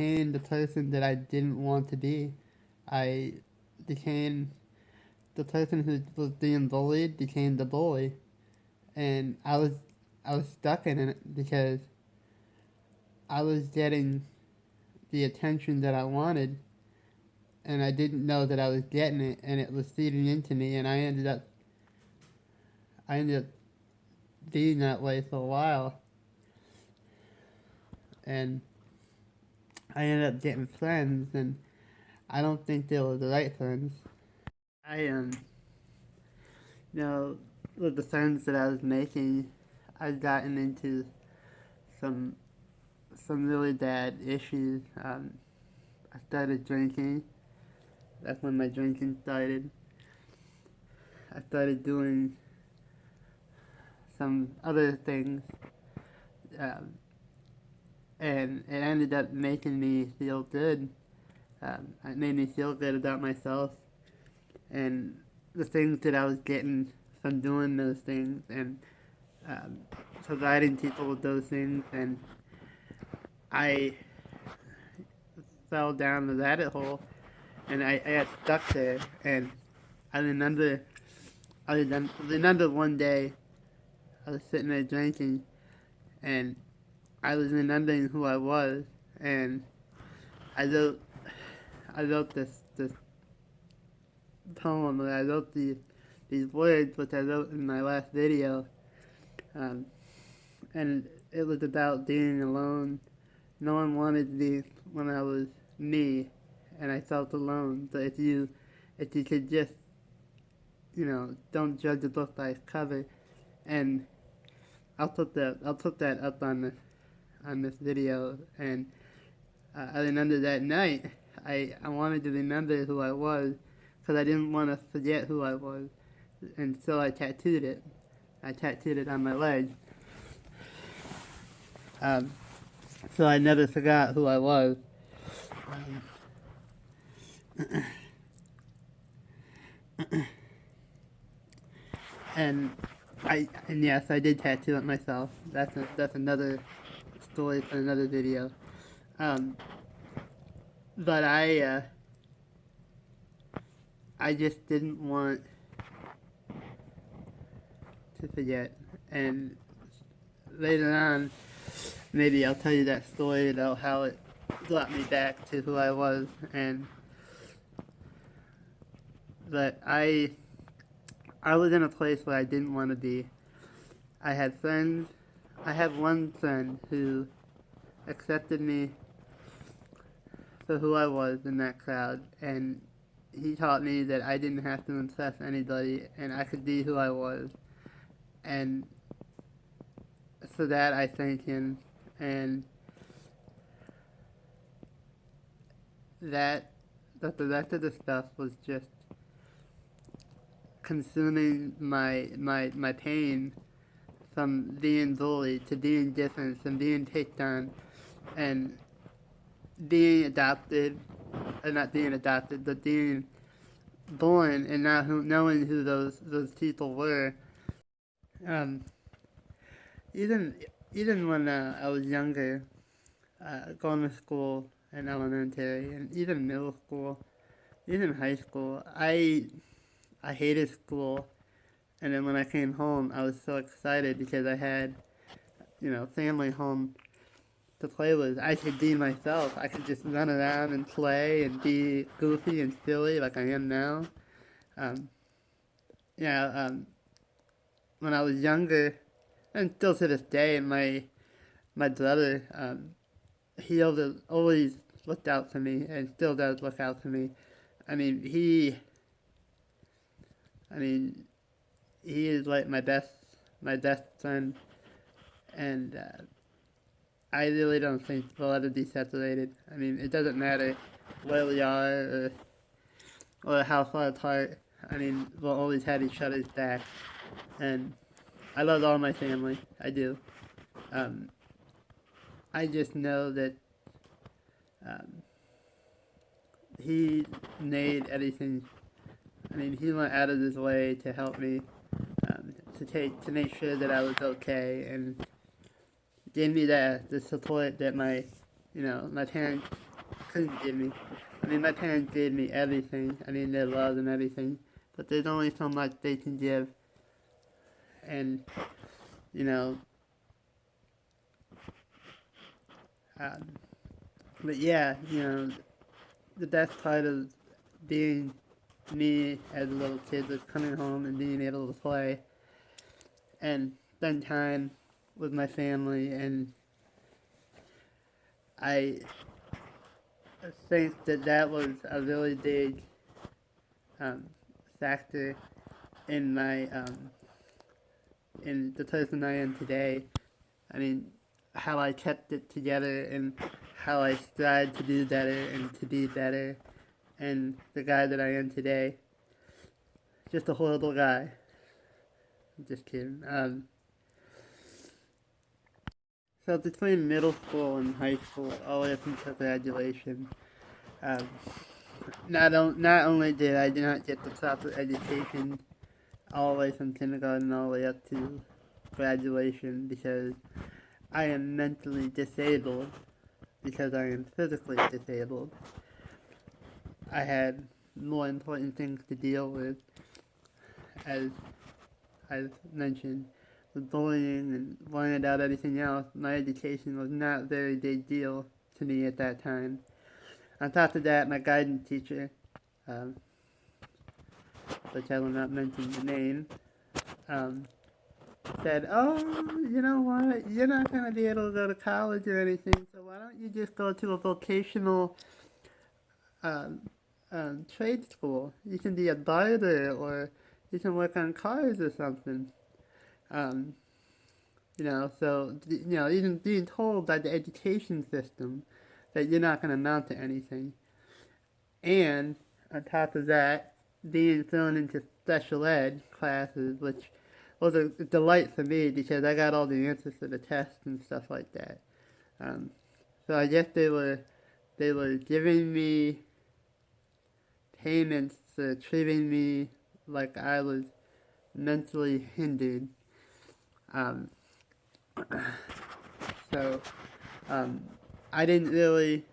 became the person that I didn't want to be. I became the person who was being bullied became the bully, and I was stuck in it because I was getting the attention that I wanted, and I didn't know that I was getting it, and it was feeding into me, and I ended up being that way for a while, and I ended up getting friends, and I don't think they were the right friends. I with the friends that I was making, I've gotten into some some really bad issues. I started drinking. That's when my drinking started. I started doing some other things, um, and it ended up making me feel good. It made me feel good about myself and the things that I was getting from doing those things and um, providing people with those things. And I fell down the rabbit hole, and I got stuck there. And I remember, I remember one day I was sitting there drinking, and I was remembering who I was, and I wrote, I wrote this poem, and I wrote these words, which I wrote in my last video, um, and it was about being alone. No one wanted me when I was me, and I felt alone. So if you could just, don't judge a book by its cover, and I'll put that up on this video. And I remember that night, I wanted to remember who I was, because I didn't want to forget who I was, and so I tattooed it. I tattooed it on my leg. So I never forgot who I was. And yes, I did tattoo it myself. That's another story for another video. But I just didn't want to forget. And later on, maybe I'll tell you that story about how it brought me back to who I was. But I was in a place where I didn't want to be. I had friends. I had one friend who accepted me for who I was in that crowd, and he taught me that I didn't have to impress anybody, and I could be who I was. And for that, I thank him. And that the rest of the stuff was just consuming my pain from being bullied to being different, from being picked on, and being adopted, or not being adopted, but being born and not knowing who those people were. Um, even when I was younger, going to school in elementary and even middle school, even high school, I hated school. And then when I came home, I was so excited because I had, family home to play with. I could be myself. I could just run around and play and be goofy and silly like I am now. Um, when I was younger, and still to this day, my brother, he always looked out for me and still does look out for me. I mean, he is like my best friend, and I really don't think we'll ever be separated. I mean, it doesn't matter where we are or how far apart. I mean, we'll always have each other's back, and I love all my family. I do. I just know that he made everything. I mean, he went out of his way to help me, to make sure that I was okay, and gave me the support that my parents couldn't give me. I mean, my parents gave me everything. I mean, their love and everything. But there's only so much they can give. And, you know, but yeah, you know, the best part of being me as a little kid was coming home and being able to play and spend time with my family. And I think that was a really big factor in my in the person I am today. I mean, how I kept it together and how I strive to do better and to be better, and the guy that I am today. Just a horrible guy. I'm just kidding. So between middle school and high school, all the way up until graduation, um, not only did I not get the proper education all the way from kindergarten all the way up to graduation because I am mentally disabled, because I am physically disabled. I had more important things to deal with, as I've mentioned, with bullying and worrying about everything else. My education was not a very big deal to me at that time. On top of that, my guidance teacher, which I will not mention the name, said, "Oh, you know what? You're not going to be able to go to college or anything, so why don't you just go to a vocational trade school? You can be a barber, or you can work on cars or something." You know, so, you know, even being told by the education system that you're not going to amount to anything. And on top of that, being thrown into special ed classes, which was a delight for me because I got all the answers to the tests and stuff like that. So I guess they were giving me payments for treating me like I was mentally hindered. So I didn't really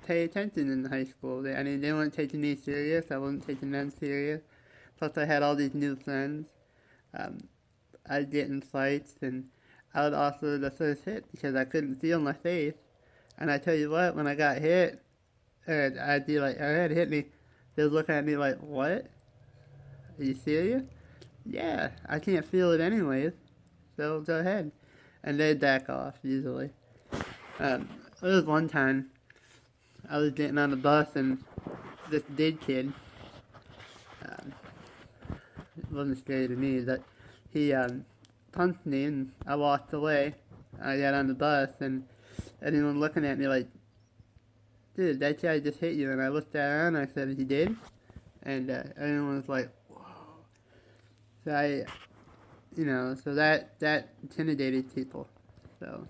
pay attention in high school. I mean, they weren't taking me serious. I wasn't taking them serious. Plus, I had all these new friends. I'd get in fights, and I would offer the first hit because I couldn't feel my face. And I tell you what, when I got hit, I'd be like, "Alright, hit me." They'd look at me like, "What? Are you serious?" "Yeah, I can't feel it anyways, so go ahead." And they'd back off, usually. There was one time, I was getting on the bus, and this big kid, wasn't scary to me, but he punched me, and I walked away. I got on the bus, and everyone looking at me like, "Dude, that guy just hit you." And I looked around, and I said, "He did?" And everyone was like, "Whoa." So you know, so that intimidated people. So,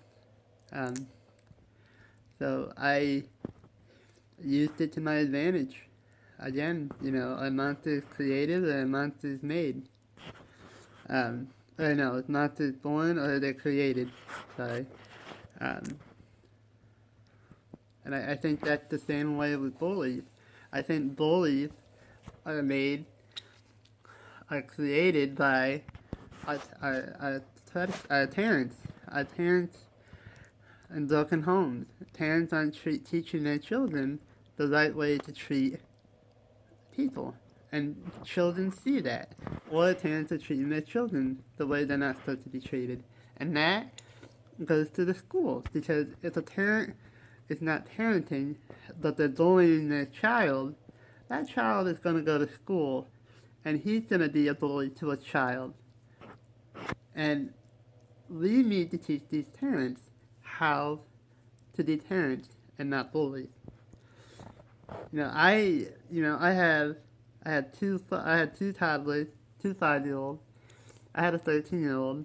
so I used it to my advantage. Again, you know, a monster is created or a monster is made. Or no, it's monsters born or they're created. Sorry. And I think that's the same way with bullies. I think bullies are created by our parents. Our parents in broken homes. Parents aren't teaching their children the right way to treat people. And children see that. Or parents are treating their children the way they're not supposed to be treated. And that goes to the schools. Because if a parent is not parenting, but they're bullying their child, that child is going to go to school, and he's going to be a bully to a child. And we need to teach these parents how to be parents and not bullies. You know, I had two toddlers, 2 5-year-olds. I had a 13-year-old,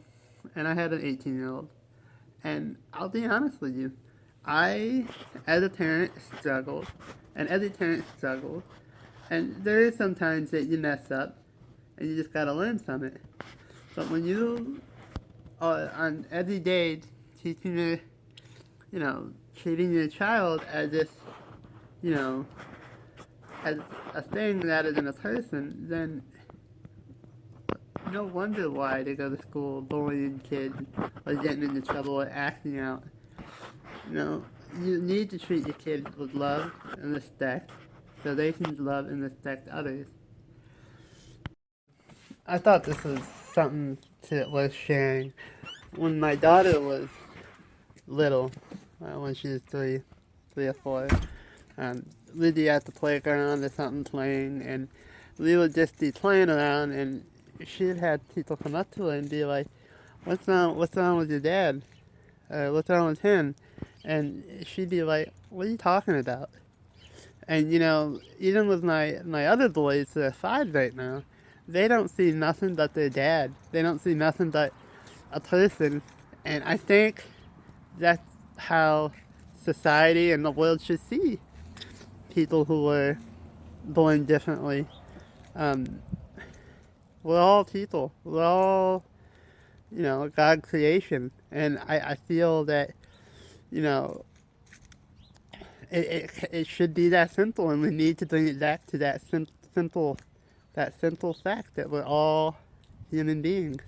and I had an 18-year-old. And I'll be honest with you, I, as a parent, struggled, and every parent struggles. And there is sometimes that you mess up, and you just gotta learn from it. But when you are on every day teaching treating your child as if you know, as a thing rather than a person, then no wonder why they go to school bullying kids or getting into trouble or acting out. You know, you need to treat your kids with love and respect so they can love and respect others. I thought this was something worth sharing. When my daughter was little, when she was three or four, we'd be at the playground or something playing, and we would just be playing around, and she'd had people come up to her and be like, what's wrong with your dad? What's wrong with him? And she'd be like, what are you talking about? And, you know, even with my other boys that are 5 right now, they don't see nothing but their dad. They don't see nothing but a person. And I think that's how society and the world should see people who were born differently. We're all people. We're all, you know, God's creation. And I feel that, you know, it should be that simple, and we need to bring it back to that simple fact that we're all human beings.